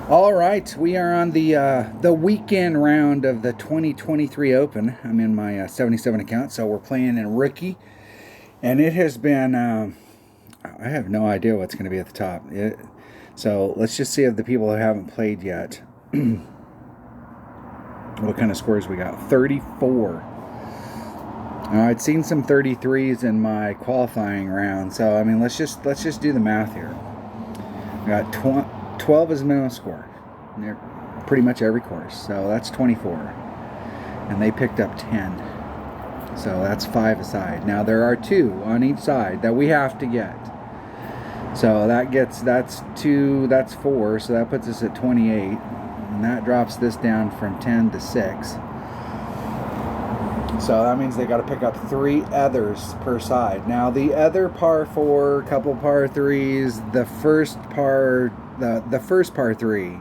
All right, we are on the weekend round of the 2023 Open. I'm in my 77 account, so we're playing in rookie, and it has been. I have no idea what's going to be at the top. So let's just see if the people who haven't played yet, what kind of scores we got. 34. I'd seen some 33s in my qualifying round, so I mean let's just do the math here. We got 12 is the minimum score. Pretty much every course. So that's 24. And they picked up 10. So that's 5 aside. Now there are 2 on each side that we have to get. So that's 2, that's 4. So that puts us at 28. And that drops this down from 10 to 6. So that means they got to pick up 3 others per side. Now the other par 4, couple par 3s, the first par 3,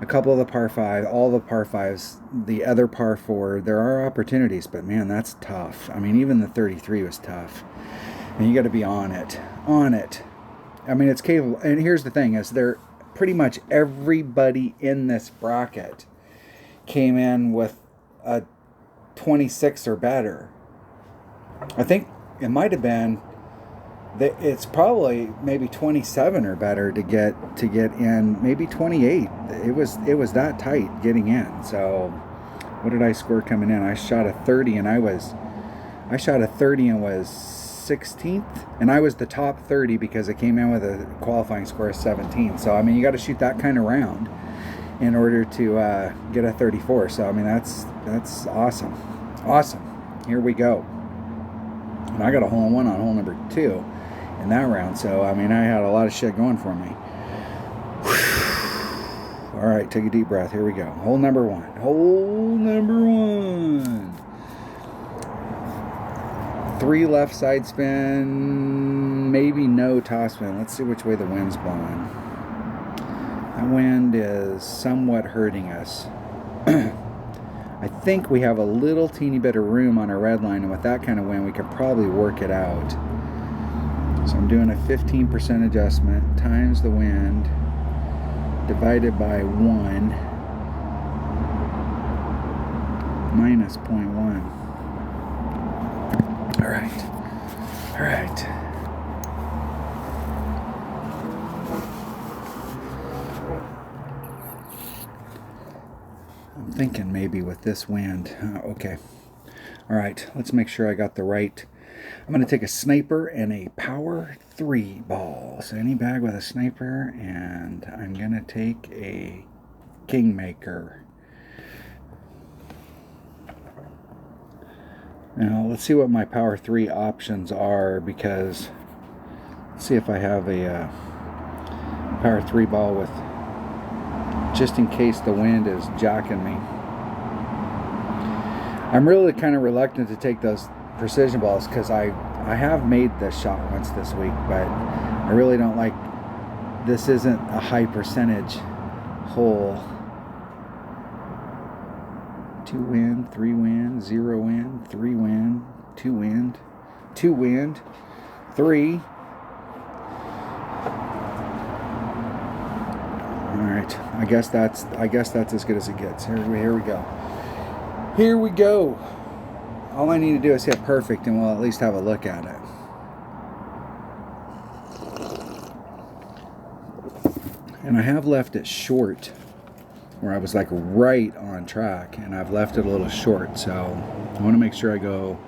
a couple of the par 5, all the par 5s, the other par 4, there are opportunities, but man, that's tough. I mean, even the 33 was tough. And you got to be on it. I mean, it's capable. And here's the thing is they're pretty much everybody in this bracket came in with a 26 or better. I think it might have been it's probably maybe 27 or better to get in, maybe 28. It was that tight getting in. So what did I score coming in? I shot a 30 and was 16th, and I was the top 30 because it came in with a qualifying score of 17. So I mean, you got to shoot that kind of round in order to get a 34. So I mean, that's awesome. Here we go. And I got a hole-in-one on hole number 2 in that round. So I mean, I had a lot of shit going for me. All right, take a deep breath. Here we go. Hole number 1. 3 left side spin, maybe no top spin. Let's see which way the wind's blowing. That wind is somewhat hurting us. I think we have a little teeny bit of room on our red line, and with that kind of wind, we could probably work it out. So I'm doing a 15% adjustment times the wind divided by 1 minus 0.1. All right. I'm thinking maybe with this wind. Okay. All right. Let's make sure I got the right. I'm going to take a sniper and a power 3 ball. So any bag with a sniper, and I'm going to take a Kingmaker. Now let's see what my power 3 options are, because let's see if I have a power 3 ball with, just in case the wind is jacking me. I'm really kind of reluctant to take those precision balls because I have made the shot once this week, but I really don't like, this isn't a high percentage hole. 2 wind, 3 wind, 0 wind, 3 wind, 2 wind, 2 wind, 3. All right, I guess that's as good as it gets. Here we go. All I need to do is hit perfect, and we'll at least have a look at it. And I have left it short, where I was like right on track, and I've left it a little short. So I want to make sure I don't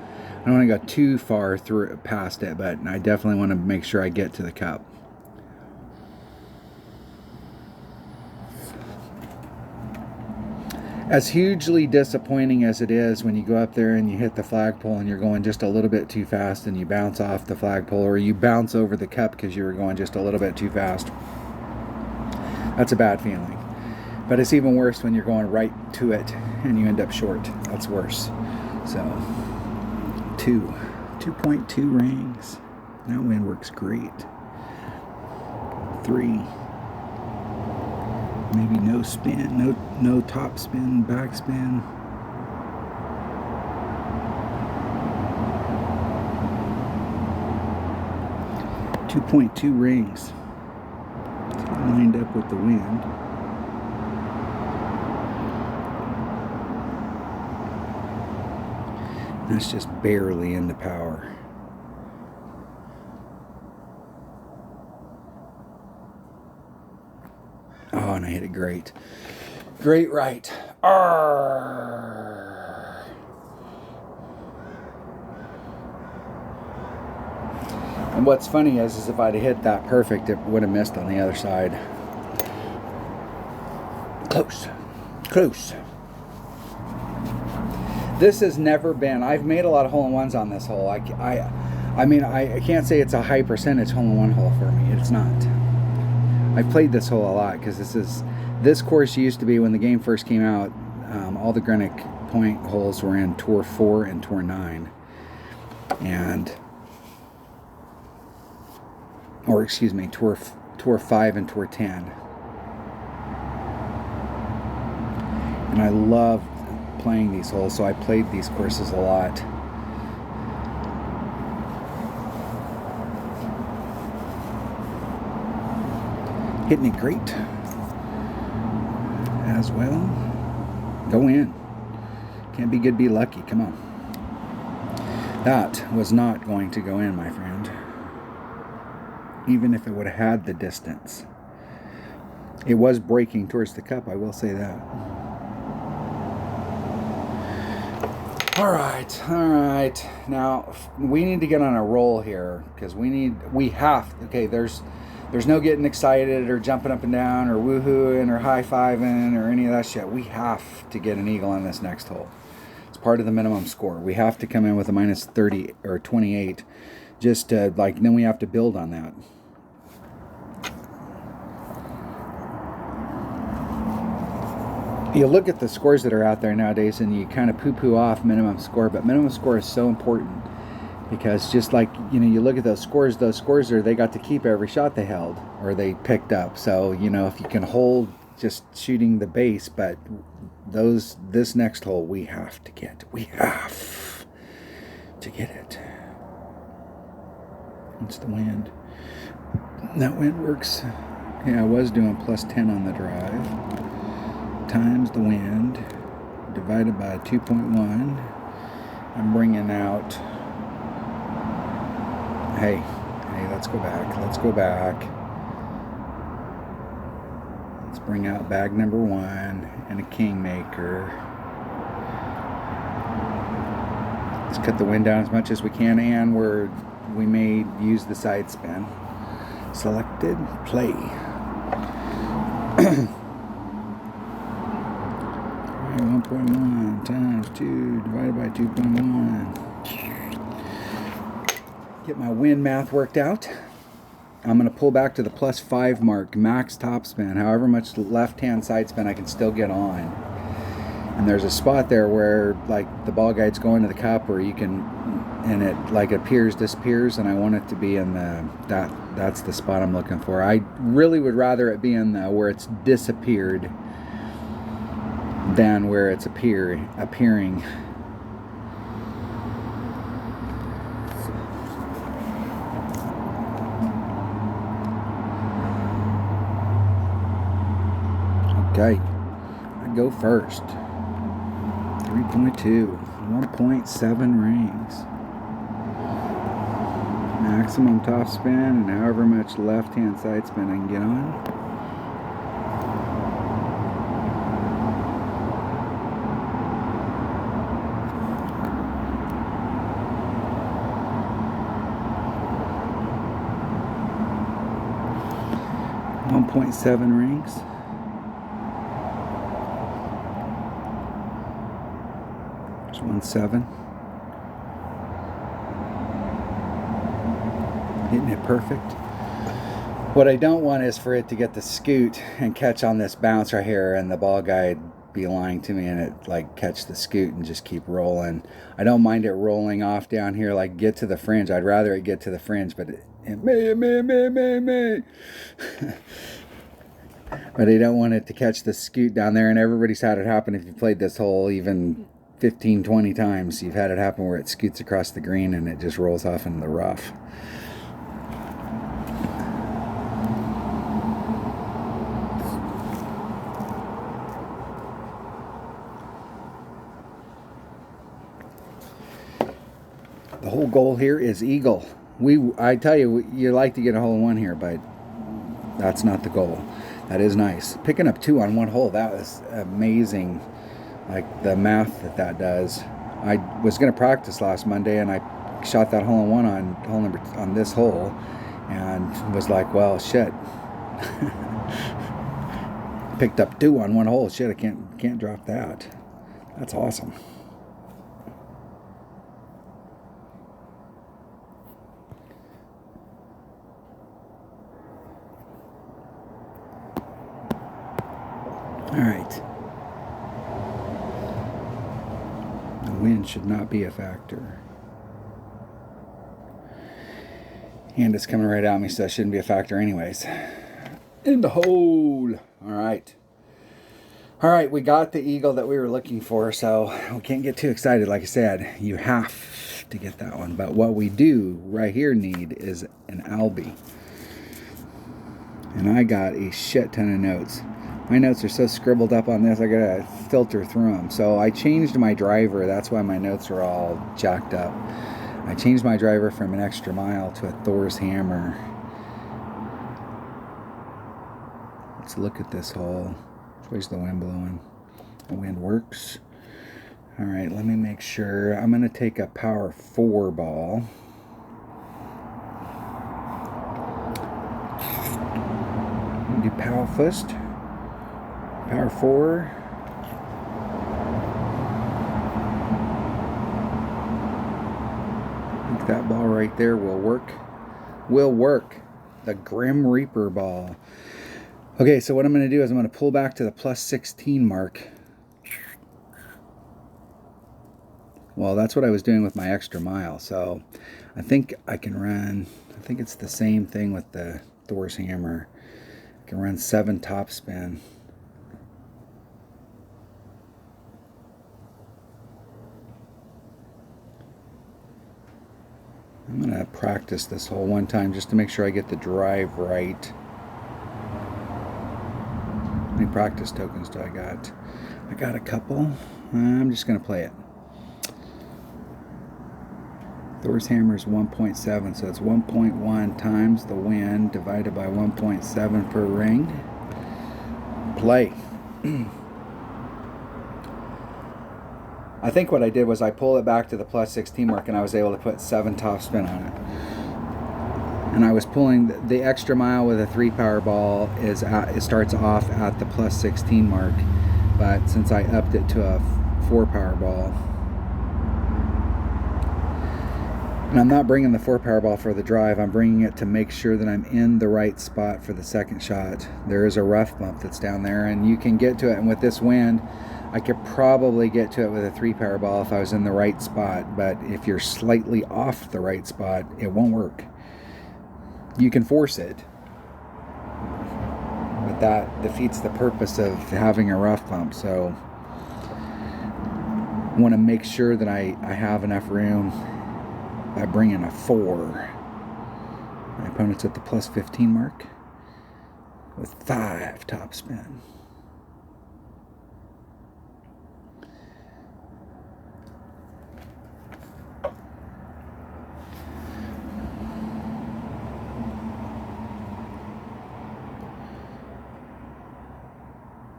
want to go too far through past it, but I definitely want to make sure I get to the cup. As hugely disappointing as it is when you go up there and you hit the flagpole and you're going just a little bit too fast and you bounce off the flagpole, or you bounce over the cup because you were going just a little bit too fast, that's a bad feeling. But it's even worse when you're going right to it and you end up short. That's worse. So 2.2 rings. That wind works great. 3. Maybe no spin, no top spin, back spin. 2.2 rings lined up with the wind. That's just barely into power. Oh, and I hit it great. Great right. Arrgh. And what's funny is if I'd hit that perfect, it would have missed on the other side. Close. Close. This has never been... I've made a lot of hole-in-ones on this hole. I mean, I can't say it's a high percentage hole-in-one hole for me. It's not. I've played this hole a lot because this course used to be, when the game first came out, all the Greenock Point holes were in Tour 4 and Tour 9. Or excuse me, Tour 5 and Tour 10. And I love playing these holes, so I played these courses a lot. Hitting it great as well. Go in. Can't be good, be lucky. Come on. That was not going to go in, my friend. Even if it would have had the distance. It was breaking towards the cup, I will say that. All right. Now, we need to get on a roll here, because there's no getting excited or jumping up and down or woohooing or high-fiving or any of that shit. We have to get an eagle on this next hole. It's part of the minimum score. We have to come in with a minus 30 or 28. Just then we have to build on that. You look at the scores that are out there nowadays and you kind of poo-poo off minimum score, but minimum score is so important. Because just like, you look at those scores they got to keep every shot they held or they picked up. So, if you can hold just shooting the base, but this next hole we have to get it. It's the wind. That wind works. Yeah, I was doing plus 10 on the drive. Times the wind divided by 2.1. I'm bringing out... Hey, let's go back. Let's bring out bag number 1 and a kingmaker. Let's cut the wind down as much as we can, and we may use the side spin. Selected, play. 1.1 times 2 divided by 2.1. Get my wind math worked out. I'm going to pull back to the plus 5 mark, max topspin. However much left-hand side spin I can still get on. And there's a spot there where, like, the ball guide's going to the cup, or you can, and it, like, disappears, and I want it to be in that's the spot I'm looking for. I really would rather it be in where it's disappeared than where it's appearing. Okay, I go first. 3.2, 1.7 rings. Maximum top spin, and however much left-hand side spin I can get on. .7 rings. There's 1.7. Hitting it perfect. What I don't want is for it to get the scoot and catch on this bounce right here, and the ball guide be lying to me and it like catch the scoot and just keep rolling. I don't mind it rolling off down here, like get to the fringe. I'd rather it get to the fringe, but it may. But I don't want it to catch the scoot down there, and everybody's had it happen. If you played this hole even 15-20 times, you've had it happen where it scoots across the green and it just rolls off into the rough. The whole goal here is eagle. I tell you, you like to get a hole in one here, but that's not the goal. That is nice. Picking up 2 on one hole, that was amazing. Like the math that does. I was going to practice last Monday, and I shot that hole in one on this hole, and was like, well, shit. Picked up 2 on one hole. Shit, I can't drop that. That's awesome. All right. The wind should not be a factor. And it's coming right at me, so that shouldn't be a factor anyways. In the hole. All right. All right, we got the eagle that we were looking for, so we can't get too excited. Like I said, you have to get that one. But what we do right here need is an Albie. And I got a shit ton of notes. My notes are so scribbled up on this, I gotta filter through them. So I changed my driver. That's why my notes are all jacked up. I changed my driver from an Extra Mile to a Thor's Hammer. Let's look at this hole. Where's the wind blowing? The wind works. All right, let me make sure. I'm gonna take a power 4 ball. Do power first. Power 4. I think that ball right there will work. Will work. The Grim Reaper ball. Okay, so what I'm going to do is I'm going to pull back to the plus 16 mark. Well, that's what I was doing with my Extra Mile. So I think I can run, I think it's the same thing with the Thor's Hammer. I can run 7 topspin. I'm going to practice this hole one time just to make sure I get the drive right. How many practice tokens do I got? I got a couple. I'm just going to play it. Thor's Hammer is 1.7, so it's 1.1 times the wind divided by 1.7 per ring. Play. I think what I did was I pulled it back to the plus 16 mark, and I was able to put 7 topspin on it. And I was pulling the Extra Mile with a 3 power ball. It starts off at the plus 16 mark, but since I upped it to a 4 power ball, and I'm not bringing the 4 power ball for the drive, I'm bringing it to make sure that I'm in the right spot for the second shot. There is a rough bump that's down there, and you can get to it, and with this wind I could probably get to it with a 3 power ball if I was in the right spot, but if you're slightly off the right spot, it won't work. You can force it, but that defeats the purpose of having a rough bump. So I want to make sure that I have enough room by bringing a 4. My opponent's at the plus 15 mark with 5 topspin.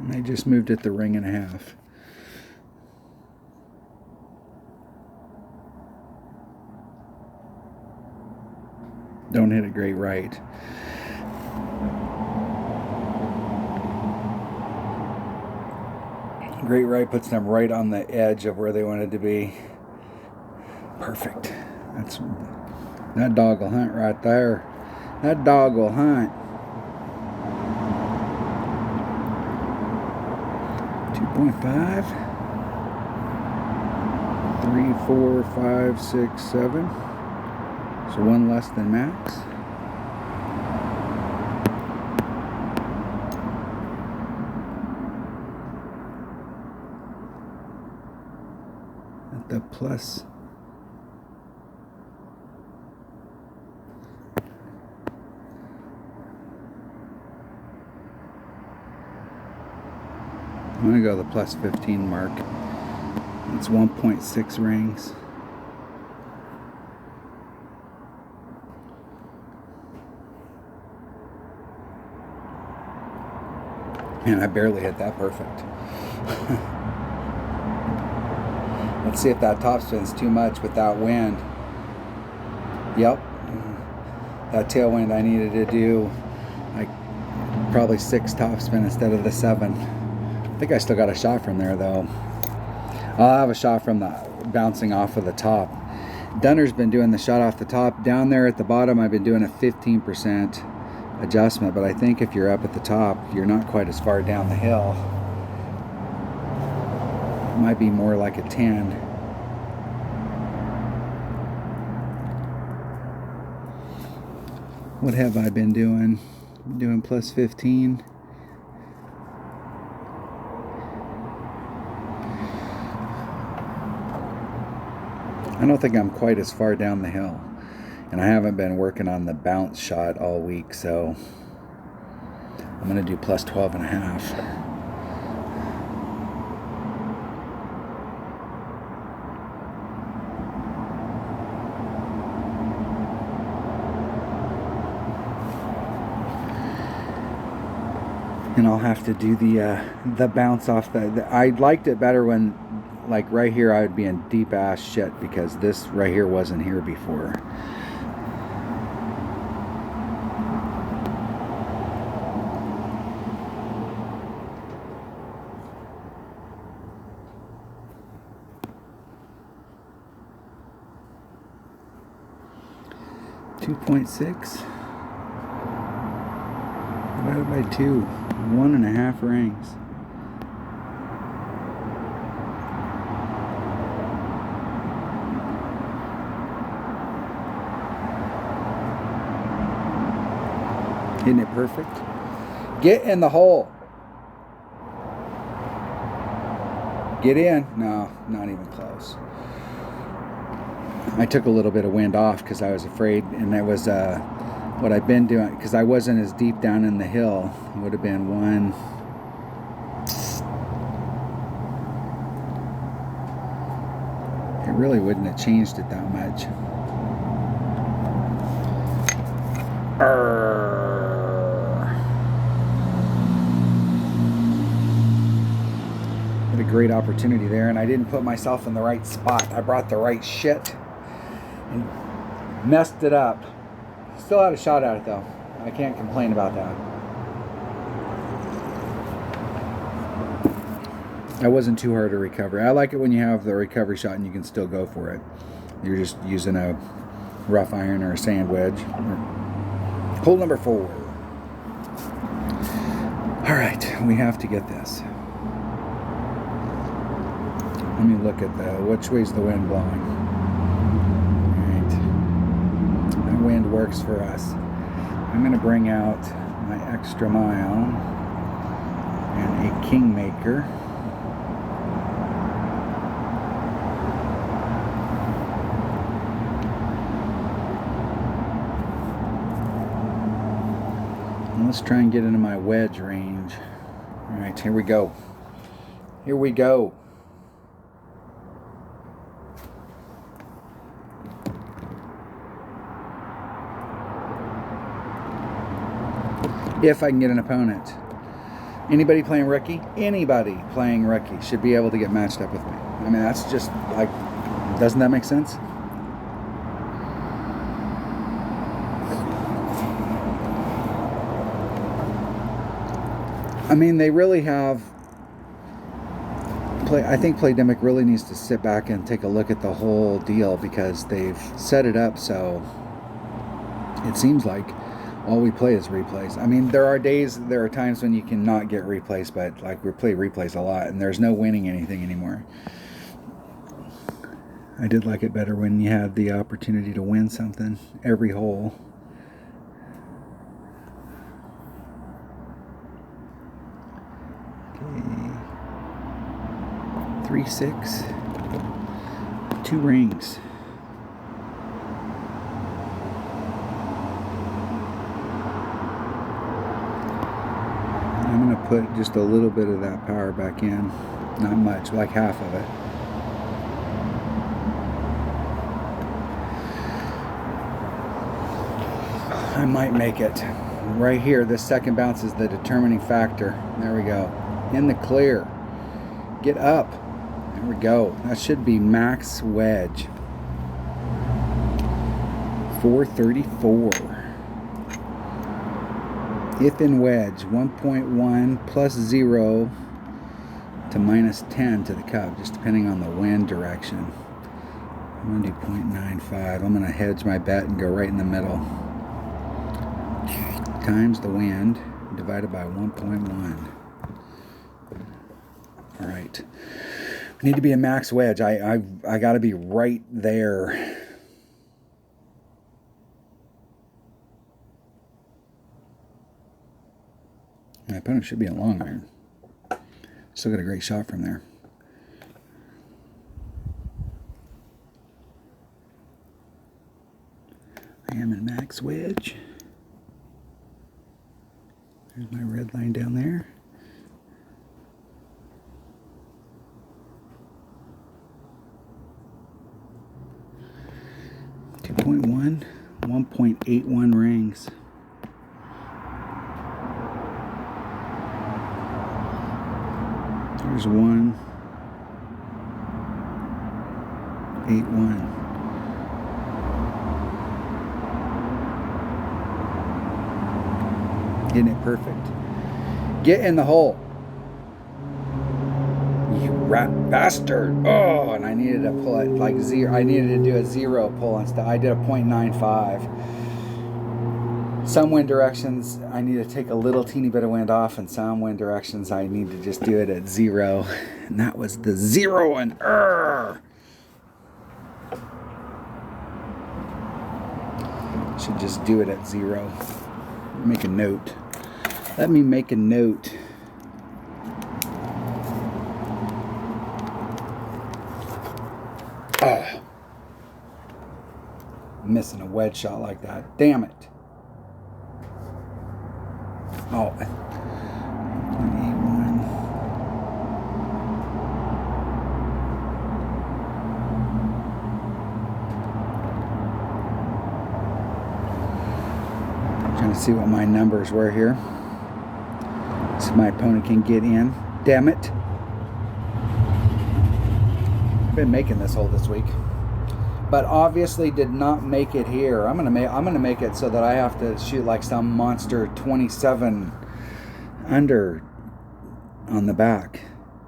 And I just moved it the ring and a half. Don't hit it great right. Great right puts them right on the edge of where they wanted to be. Perfect. That dog will hunt right there. That dog will hunt. 2.5. 3, 4, 5, 6, 7. So 1 less than max. At the plus. I'm going to go to the plus 15 mark. It's 1.6 rings. And I barely hit that perfect. Let's see if that topspin's too much with that wind. Yep. That tailwind, I needed to do like probably 6 topspin instead of the 7. I think I still got a shot from there though. I'll have a shot from the bouncing off of the top. Dunner's been doing the shot off the top. Down there at the bottom, I've been doing a 15% adjustment, but I think if you're up at the top, you're not quite as far down the hill. It might be more like a 10. What have I been doing? Doing plus 15. I don't think I'm quite as far down the hill. And I haven't been working on the bounce shot all week, so I'm going to do plus 12 and a half. And I'll have to do the bounce off I liked it better when, like right here, I would be in deep ass shit because this right here wasn't here before. .6 divided by 2, 1.5 rings. Hitting it perfect. Get in the hole. Get in. No, not even close. I took a little bit of wind off because I was afraid, and that was what I've been doing because I wasn't as deep down in the hill. It would have been 1. It really wouldn't have changed it that much. Had a great opportunity there, and I didn't put myself in the right spot. I brought the right shit and messed it up. Still had a shot at it though. I can't complain about that. That wasn't too hard to recover. I like it when you have the recovery shot and you can still go for it. You're just using a rough iron or a sand wedge. Hole number 4. Alright, we have to get this. Let me look at which way's the wind blowing. Alright. That wind works for us. I'm going to bring out my extra mile and a Kingmaker. Let's try and get into my wedge range. All right, here we go. Here we go. If I can get an opponent. Anybody playing rookie? Anybody playing rookie should be able to get matched up with me. I mean, that's just like, doesn't that make sense? I mean, they really have I think Playdemic really needs to sit back and take a look at the whole deal because they've set it up so it seems like all we play is replays. I mean, there are times when you cannot get replays, but like we play replays a lot and there's no winning anything anymore. I did like it better when you had the opportunity to win something every hole. Okay. 3, 6, 2 rings. I'm going to put just a little bit of that power back in. Not much, like half of it. I might make it, right here, this second bounce is the determining factor. There we go. In the clear. Get up. There we go. That should be max wedge. 434. If in wedge, 1.1 plus 0 to minus 10 to the cup, just depending on the wind direction. I'm going to do 0.95. I'm going to hedge my bet and go right in the middle. Times the wind divided by 1.1. All right. We need to be a max wedge. I got to be right there. My opponent should be a long iron. Still got a great shot from there. I am in max wedge. There's my red line down there. .1, 1.81 rings. There's 1.81. Getting it perfect. Get in the hole. You rat bastard. Oh, and I needed to pull it like zero. I needed to do a zero pull instead. I did a 0.95. Some wind directions I need to take a little teeny bit of wind off, and some wind directions I need to just do it at 0. And that was the 0 and should just do it at 0. Make a note. Let me make a note. Missing a wedge shot like that. Damn it. Oh. 0.81. Trying to see what my numbers were here. So my opponent can get in. Damn it. I've been making this hole this week, but obviously did not make it here. I'm gonna make it so that I have to shoot like some monster 27 under on the back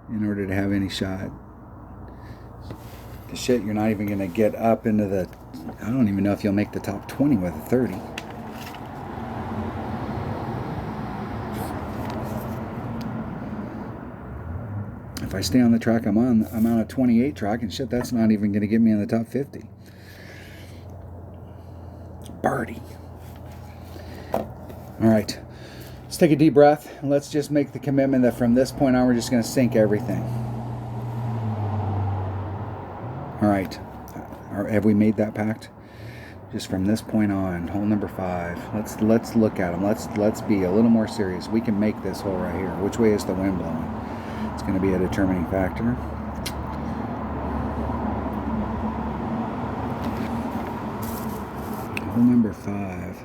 in order to have any shot. The shit, you're not even gonna get up into the. I don't even know if you'll make the top 20 with a 30. If I stay on the track I'm on a 28 track, and shit, that's not even going to get me in the top 50. Birdie. All right, let's take a deep breath, and let's just make the commitment that from this point on, we're just going to sink everything. All right, have we made that pact? Just from this point on, hole number 5. Let's look at them. Let's be a little more serious. We can make this hole right here. Which way is the wind blowing? It's going to be a determining factor. Hole number 5.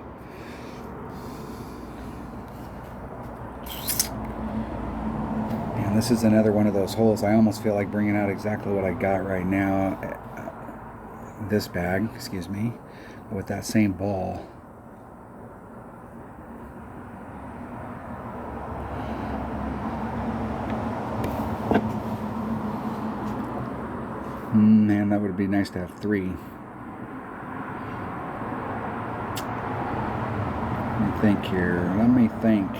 And this is another one of those holes. I almost feel like bringing out exactly what I got right now. This bag, excuse me, with that same ball. Man, that would be nice to have 3. Let me think here. Let me think.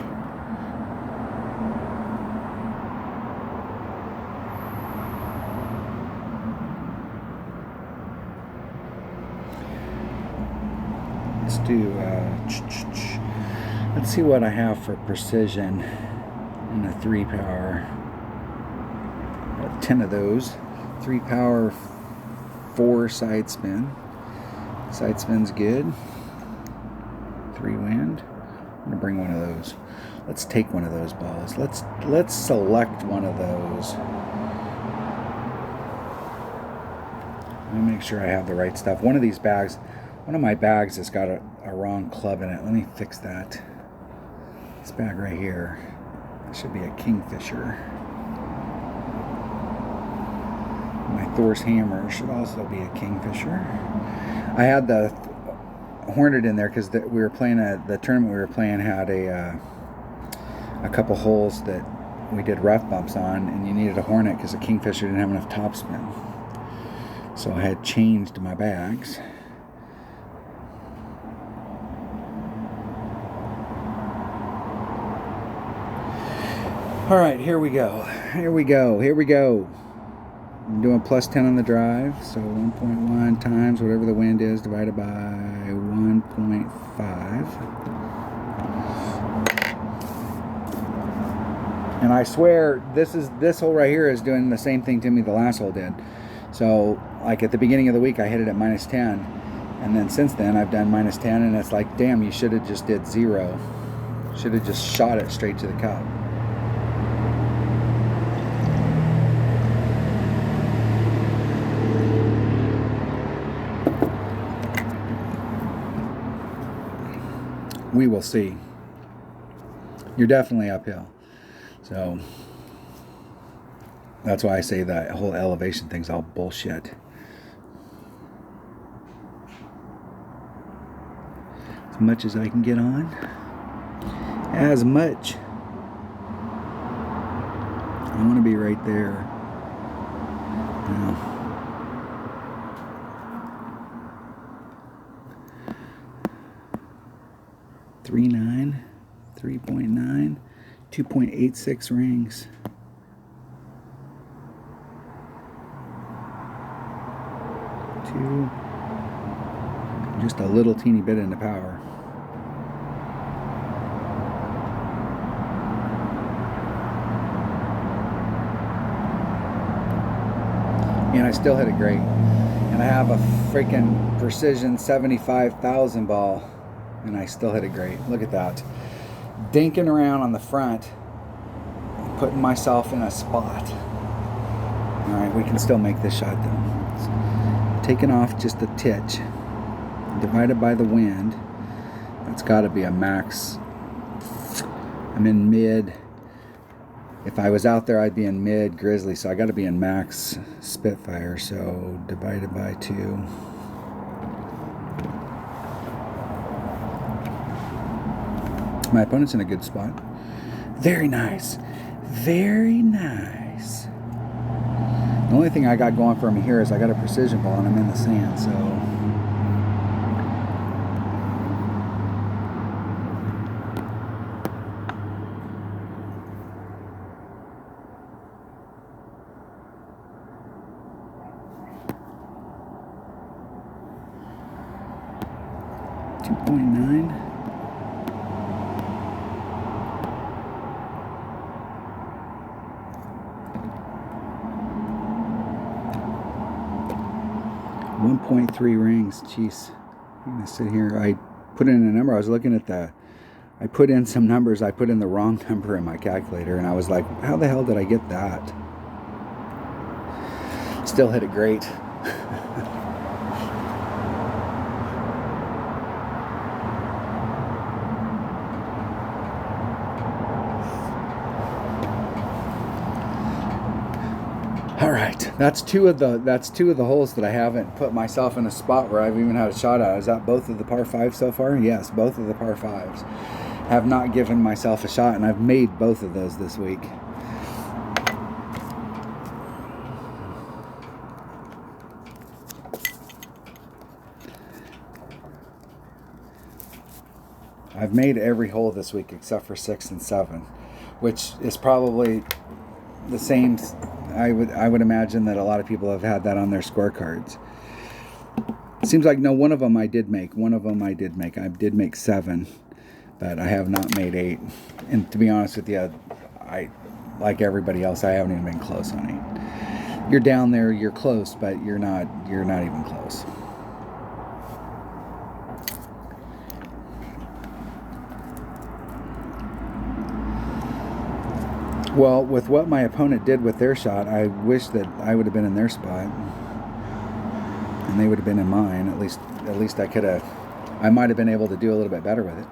Let's do, let's see what I have for precision in a 3 power. Got 10 of those. 3 power, 4 side spin. Side spin's good. 3 wind. I'm gonna bring one of those. Let's take one of those balls. Let's select one of those. Let me make sure I have the right stuff. One of these bags, one of my bags has got a wrong club in it. Let me fix that. This bag right here, that should be a kingfisher. My Thor's hammer should also be a kingfisher. I had the hornet in there because we were playing the tournament we were playing had a couple holes that we did rough bumps on, and you needed a hornet because the kingfisher didn't have enough topspin. So I had changed my bags. All right, here we go. Here we go. Here we go. I'm doing plus 10 on the drive, so 1.1 times whatever the wind is divided by 1.5. And I swear this hole right here is doing the same thing to me the last hole did. So like at the beginning of the week I hit it at minus 10, and then since then I've done minus 10, and it's like, damn, you should have just did 0. Should have just shot it straight to the cup. We will see. You're definitely uphill. So that's why I say that whole elevation thing's all bullshit. As much as I can get on. As much. I want to be right there. Now. 3.9, 3.9, 2.86 rings. Just a little teeny bit into power. And I still hit it great. And I have a freaking Precision 75,000 ball. And I still hit it great. Look at that. Dinking around on the front, putting myself in a spot. Alright, we can still make this shot though. Taking off just a titch, divided by the wind, that's got to be a max. I'm in mid. If I was out there, I'd be in mid Grizzly, so I got to be in max Spitfire, so divided by 2. My opponent's in a good spot. Very nice. Very nice. The only thing I got going for me here is I got a precision ball and I'm in the sand, so. .9. .3 rings. Jeez, I'm gonna sit here. I put in a number. I was looking at I put in some numbers. I put in the wrong number in my calculator, and I was like, how the hell did I get that? Still hit it great. All right, that's two of the holes that I haven't put myself in a spot where I've even had a shot at. Is that both of the par 5s so far? Yes, both of the par 5s. Have not given myself a shot, and I've made both of those this week. I've made every hole this week except for 6 and 7, which is probably the same. I would imagine that a lot of people have had that on their scorecards. It seems like no, one of them I did make. One of them I did make. I did make 7, but I have not made 8. And to be honest with you, I, like everybody else, I haven't even been close on 8. You're down there, you're close, but you're not even close. Well, with what my opponent did with their shot, I wish that I would have been in their spot, and they would have been in mine. At least I might have been able to do a little bit better with it.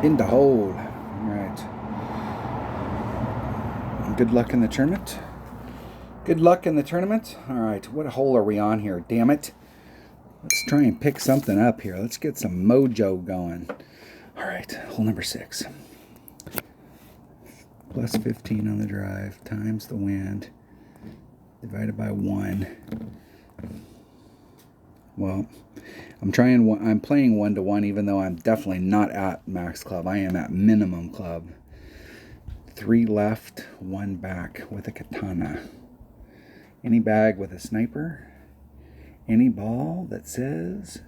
In the hole. All right. Good luck in the tournament. Good luck in the tournament. All right. What hole are we on here? Damn it. Let's try and pick something up here. Let's get some mojo going. All right. Hole number 6. Plus 15 on the drive times the wind divided by 1. Well, I'm playing 1-to-1, even though I'm definitely not at max club. I am at minimum club. 3 left, 1 back with a katana. Any bag with a sniper. Any ball that says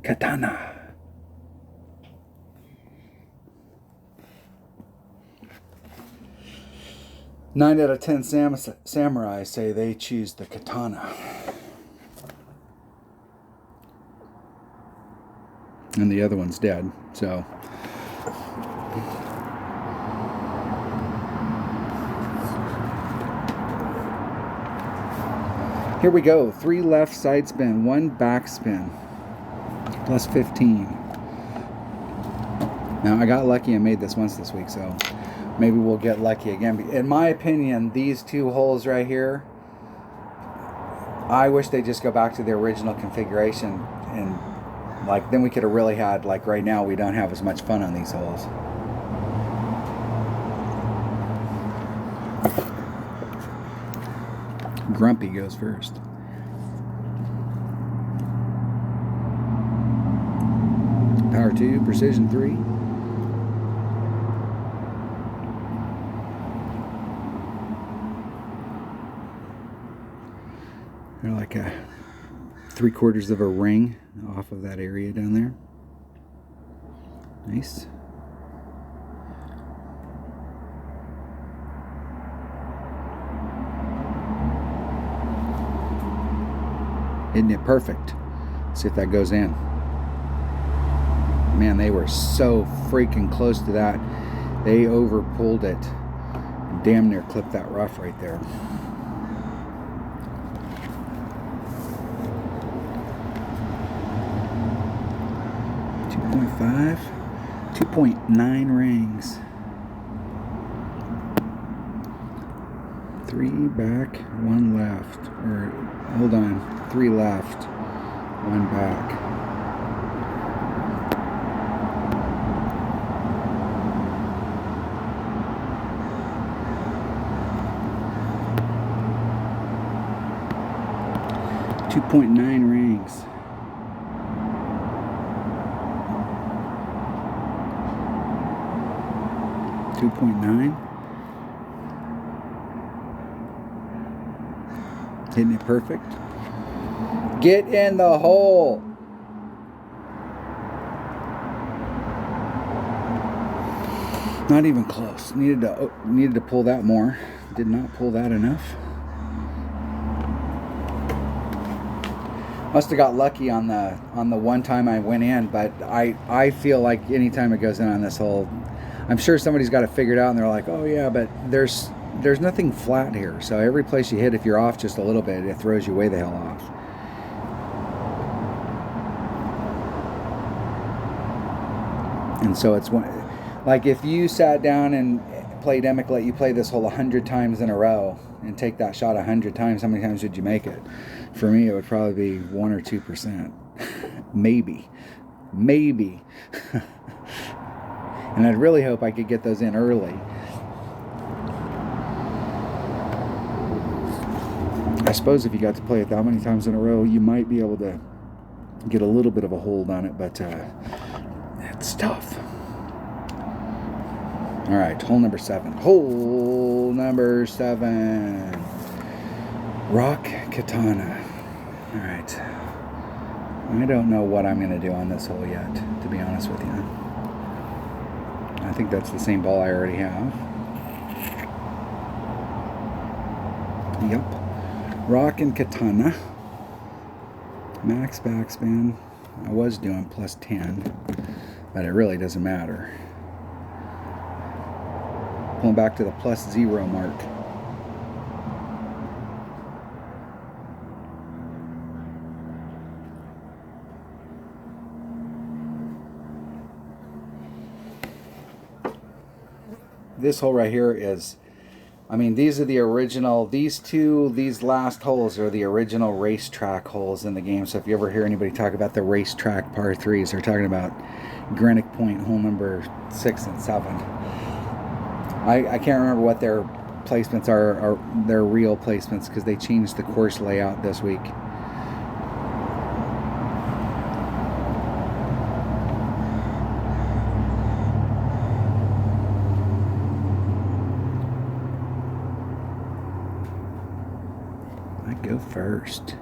katana. Nine out of 10 samurai say they choose the katana. And the other one's dead, so. Here we go. 3 left side spin, 1 back spin. Plus 15. Now, I got lucky and made this once this week, so maybe we'll get lucky again. In my opinion, these 2 holes right here, I wish they just go back to the original configuration, and like then we could have really had, like right now we don't have as much fun on these holes. Grumpy goes first. Power 2, precision 3. They're like a 3/4 of a ring off of that area down there. Nice. Isn't it perfect? See if that goes in. Man, they were so freaking close to that. They over pulled it and damn near clipped that rough right there. .5, 2.9 rings. 3 back, 1 left. Or hold on, 3 left, 1 back. .9 rings. .9. Hitting it perfect. Get in the hole. Not even close. Needed to pull that more. Did not pull that enough. Must have got lucky on the one time I went in, but I feel like anytime it goes in on this hole, I'm sure somebody's got it figured out and they're like, oh yeah, but there's nothing flat here. So every place you hit, if you're off just a little bit, it throws you way the hell off. And so it's like if you sat down and played Emic, let you play this hole 100 times in a row and take that shot 100 times, how many times would you make it? For me, it would probably be 1 or 2%. Maybe. And I'd really hope I could get those in early. I suppose if you got to play it that many times in a row, you might be able to get a little bit of a hold on it, but it's tough. All right, hole number 7. Hole number 7. Rock Katana. All right. I don't know what I'm going to do on this hole yet, to be honest with you. I think that's the same ball I already have. Yep. Rock and Katana. Max backspin. I was doing plus 10, but it really doesn't matter. Pulling back to the plus 0 mark. This hole right here is, I mean, these are the original, these last holes are the original racetrack holes in the game. So if you ever hear anybody talk about the racetrack par 3s, they're talking about Greenock Point hole number 6 and 7. I can't remember what their placements are their real placements, because they changed the course layout this week. I go first.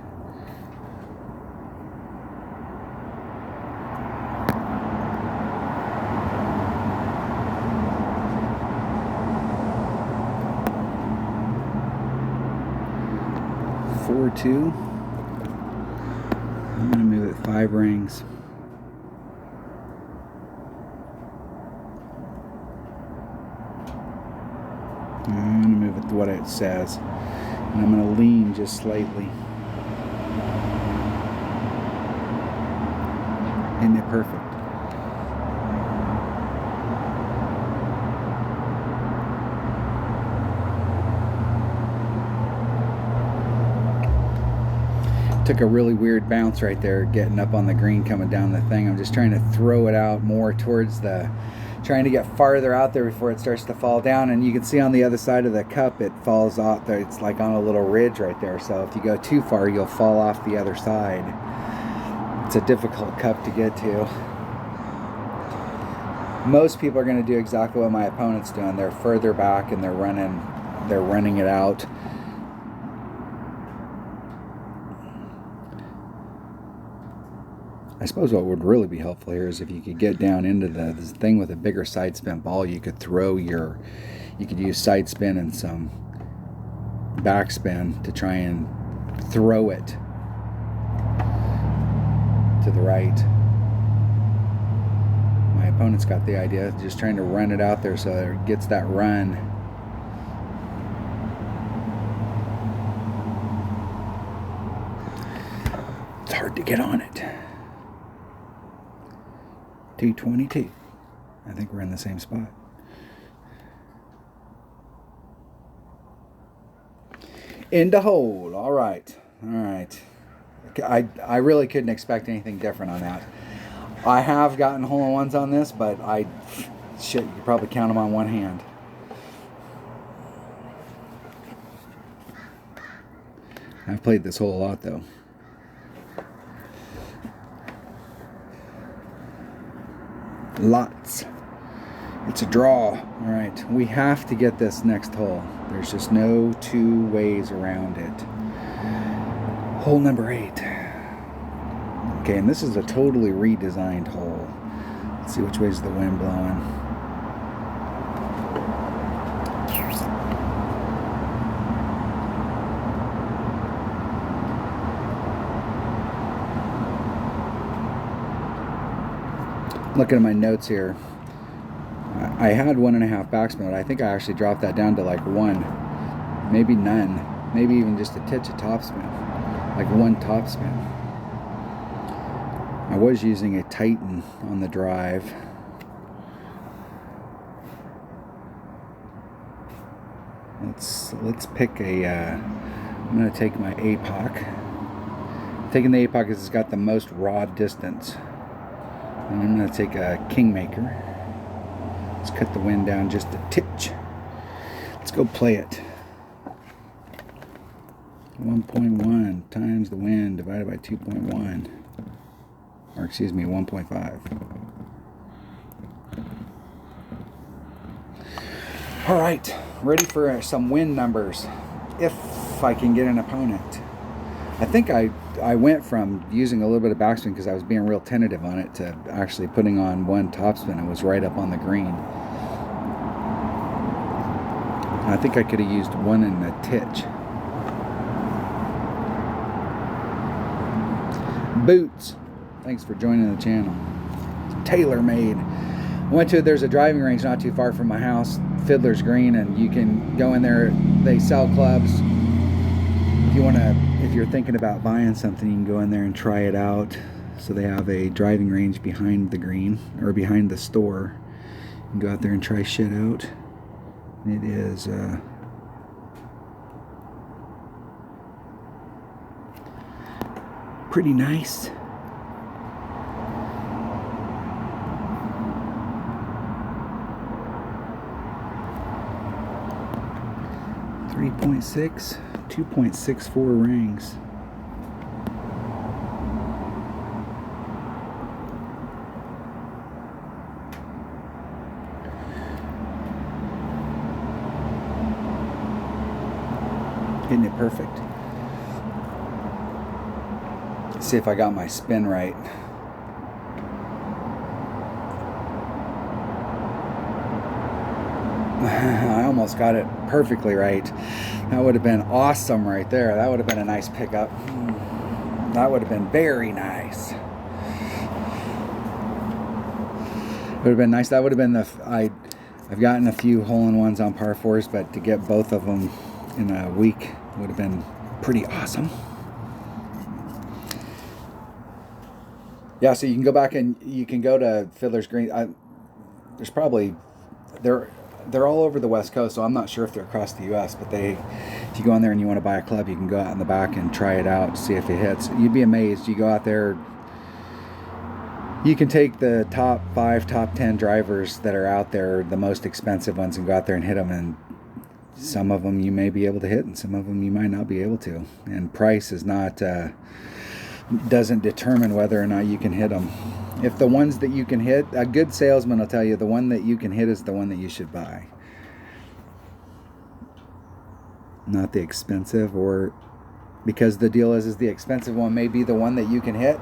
Two. I'm going to move it 5 rings. I'm going to move it to what it says. And I'm going to lean just slightly. Isn't it perfect? Took a really weird bounce right there getting up on the green coming down the thing. I'm just trying to throw it out more towards the, trying to get farther out there before it starts to fall down. And you can see on the other side of the cup it falls off there. It's like on a little ridge right there, so if you go too far you'll fall off the other side. It's a difficult cup to get to. Most people are going to do exactly what my opponent's doing. They're further back and they're running it out. I suppose what would really be helpful here is if you could get down into this thing with a bigger side spin ball. You could use side spin and some backspin to try and throw it to the right. My opponent's got the idea, just trying to run it out there so that it gets that run. It's hard to get on it. 222. I think we're in the same spot. In the hole. All right. I really couldn't expect anything different on that. I have gotten hole-in-ones on this, but you could probably count them on one hand. I've played this hole a lot though. Lots. It's a draw. All right, we have to get this next hole. There's just no two ways around it. Hole number 8. Okay, and this is a totally redesigned hole. Let's see which way is the wind blowing. Looking at my notes here, I had 1.5 backspin. I think I actually dropped that down to like 1, maybe none, maybe even just a titch of topspin, like 1 topspin. I was using a Titan on the drive. Let's pick a. I'm gonna take my APOC. Taking the APOC because it's got the most raw distance. And I'm going to take a Kingmaker. Let's cut the wind down just a titch. Let's go play it. 1.1 times the wind divided by 2.1. Or excuse me, 1.5. All right, ready for some wind numbers. If I can get an opponent. I think I went from using a little bit of backspin because I was being real tentative on it to actually putting on 1 topspin. It was right up on the green. I think I could have used 1 in a titch. Boots, thanks for joining the channel. Tailor-made. There's a driving range not too far from my house, Fiddler's Green, and you can go in there. They sell clubs. If you're thinking about buying something, you can go in there and try it out. So they have a driving range behind the green, or behind the store. You can go out there and try shit out. It is pretty nice. .6, 2.64 rings. Isn't it perfect? Let's see if I got my spin right. I almost got it perfectly right. That would have been awesome right there. That would have been a nice pickup. That would have been very nice. Would have been nice. That would have been I've gotten a few hole-in-ones on par 4s, but to get both of them in a week would have been pretty awesome. Yeah, so you can go back and you can go to Fiddler's Green. There's probably they're all over the West Coast, so I'm not sure if they're across the U.S. But if you go on there and you want to buy a club, you can go out in the back and try it out, see if it hits. You'd be amazed. You go out there, you can take the top 5, top 10 drivers that are out there, the most expensive ones, and go out there and hit them. And some of them you may be able to hit, and some of them you might not be able to. And price is not doesn't determine whether or not you can hit them. If the ones that you can hit, a good salesman will tell you the one that you can hit is the one that you should buy. Not the expensive, or because the deal is the expensive one may be the one that you can hit.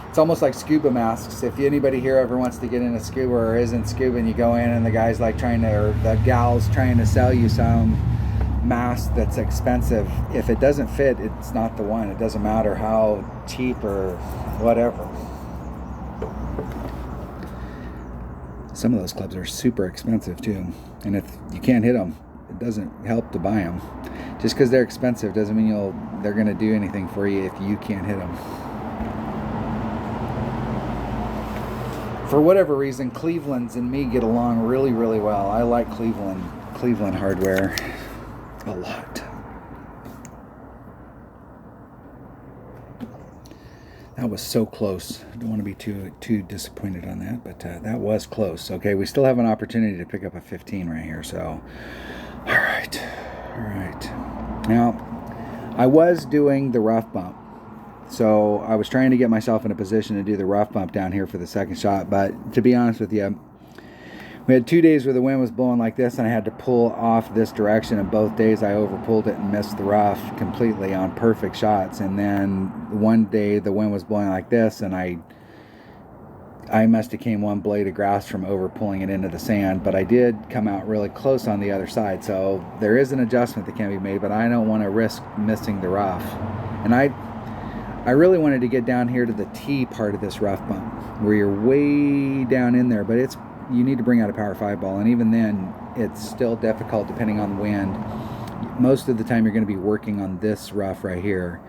It's almost like scuba masks. If anybody here ever wants to get into scuba or isn't scuba, and you go in and the guy's like or the gal's trying to sell you some mask that's expensive, if it doesn't fit, it's not the one. It doesn't matter how cheap or whatever. Some of those clubs are super expensive too, and if you can't hit them, it doesn't help to buy them. Just because they're expensive doesn't mean they're going to do anything for you if you can't hit them. For whatever reason, Cleveland's and me get along really, really well. I like Cleveland hardware a lot. That was so close. I don't want to be too disappointed on that, but that was close. Okay, we still have an opportunity to pick up a 15 right here. So, all right. Now, I was doing the rough bump. So I was trying to get myself in a position to do the rough bump down here for the second shot. But to be honest with you, we had 2 days where the wind was blowing like this, and I had to pull off this direction. And both days I overpulled it and missed the rough completely on perfect shots. And then one day the wind was blowing like this, and I must have came one blade of grass from overpulling it into the sand. But I did come out really close on the other side. So there is an adjustment that can be made, but I don't want to risk missing the rough. And I really wanted to get down here to the T part of this rough bump, where you're way down in there, but you need to bring out a power 5 ball, and even then it's still difficult depending on the wind. Most of the time you're going to be working on this rough right here,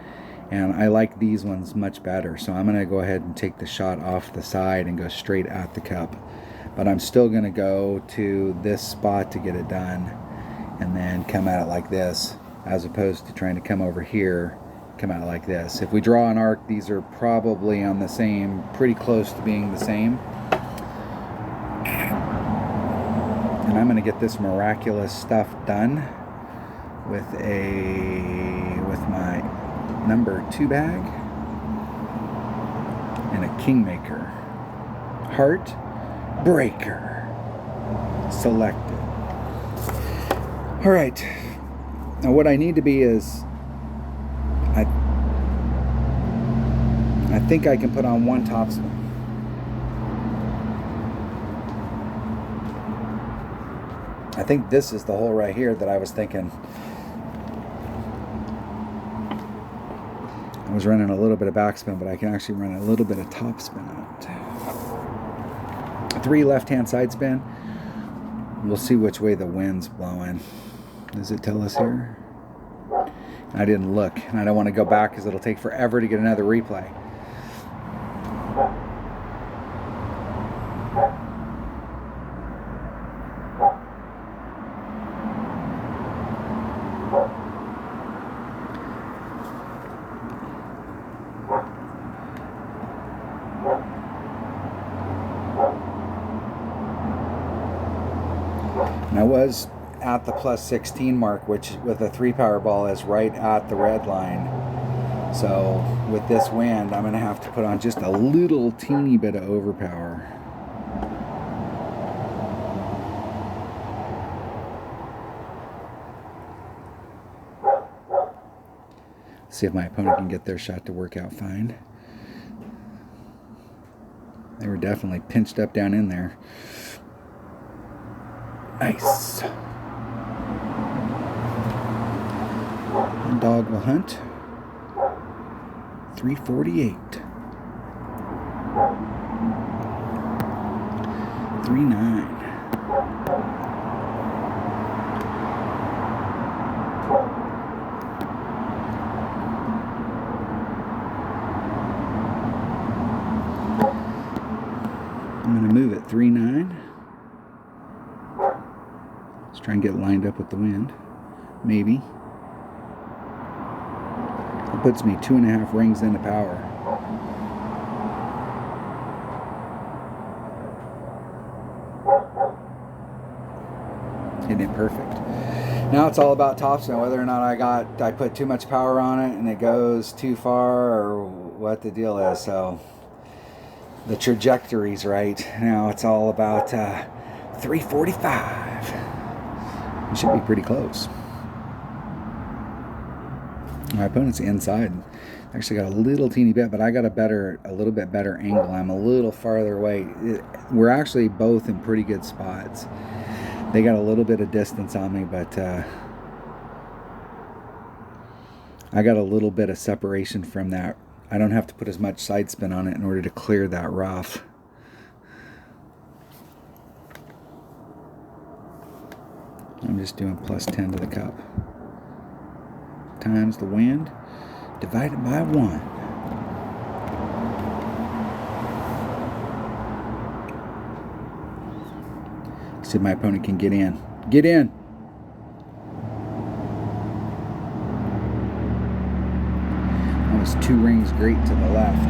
and I like these ones much better, so I'm going to go ahead and take the shot off the side and go straight at the cup. But I'm still going to go to this spot to get it done, and then come at it like this, as opposed to trying to come over here, come out like this. If we draw an arc, these are probably on the same, pretty close to being the same. And I'm going to get this miraculous stuff done with my number 2 bag and a Kingmaker Heart Breaker selected. All right. Now what I need to be is, I think I can put on one topspin. I think this is the hole right here that I was thinking. I was running a little bit of backspin, but I can actually run a little bit of topspin out. 3 left-hand side spin. We'll see which way the wind's blowing. Does it tell us here? I didn't look, and I don't want to go back because it'll take forever to get another replay. I was at the plus 16 mark, which with a 3-power ball is right at the red line. So with this wind, I'm going to have to put on just a little teeny bit of overpower. See if my opponent can get their shot to work out fine. They were definitely pinched up down in there. Nice. One dog will hunt. 348. 39. I'm going to move it 3-9. Let's try and get lined up with the wind. Maybe. It puts me 2.5 rings into power. Hitting it perfect. Now it's all about topspin, whether or not I put too much power on it and it goes too far, or what the deal is. So the trajectory's right. Now it's all about 345. It should be pretty close. My opponent's inside. Actually got a little teeny bit, but I got a little bit better angle. I'm a little farther away. We're actually both in pretty good spots. They got a little bit of distance on me, but I got a little bit of separation from that. I don't have to put as much side spin on it in order to clear that rough. I'm just doing plus 10 to the cup. Times the wind divided by 1. See if my opponent can get in. Get in! That was 2 rings great to the left.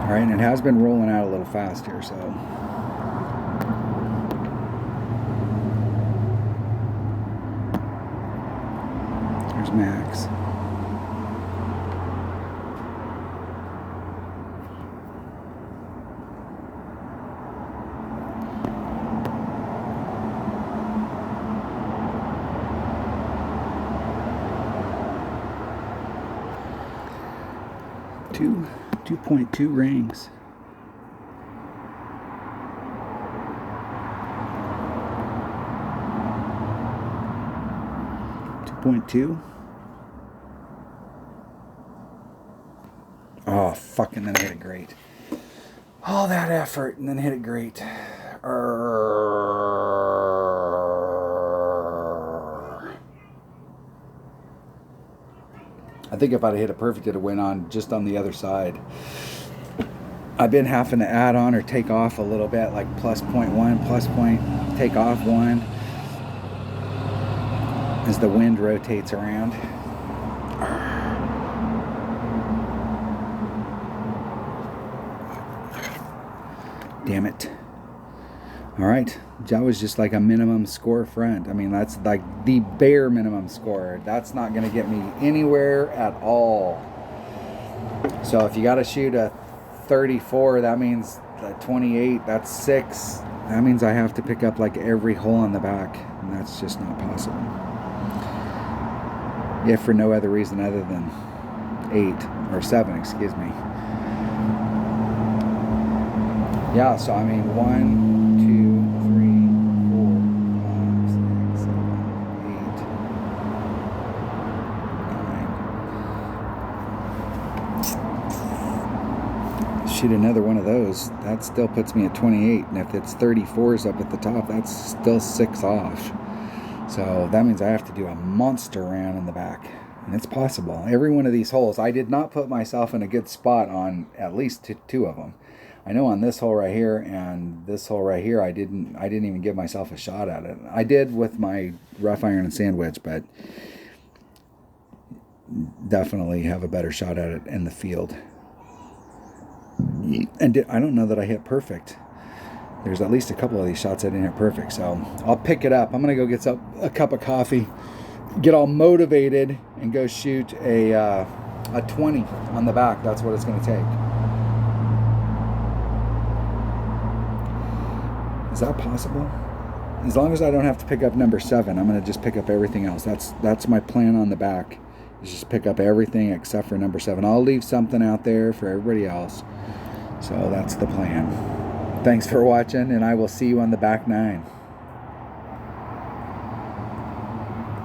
Alright, and it has been rolling out a little fast here, so. There's Max. Two 2.2 rings. .2. Oh, fuck, and then hit it great. All that effort and then hit it great. I think if I'd hit it perfect, it'd have went on just on the other side. I've been having to add on or take off a little bit, like plus 0.1, plus point, take off 1 as the wind rotates around. Damn it. All right, that was just like a minimum score front. I mean, that's like the bare minimum score. That's not going to get me anywhere at all. So if you got to shoot a 34, that means 28, that's 6. That means I have to pick up like every hole on the back, and that's just not possible. If for no other reason other than 8 or 7, excuse me. Yeah, so I mean 1, 2, 3, 4, 5, 6, 7, 8, 9. Shoot another one of those, that still puts me at 28, and if it's 34s up at the top, that's still 6 off. So that means I have to do a monster round in the back, and it's possible. Every one of these holes, I did not put myself in a good spot on at least 2 of them. I know on this hole right here and this hole right here, I didn't even give myself a shot at it. I did with my rough iron and sand wedge, but definitely have a better shot at it in the field. And I don't know that I hit perfect. There's at least a couple of these shots I didn't hit perfect. So I'll pick it up. I'm going to go get a cup of coffee, get all motivated, and go shoot a 20 on the back. That's what it's going to take. Is that possible? As long as I don't have to pick up number 7, I'm going to just pick up everything else. That's my plan on the back. Is just pick up everything except for number 7. I'll leave something out there for everybody else. So that's the plan. Thanks for watching, and I will see you on the back 9.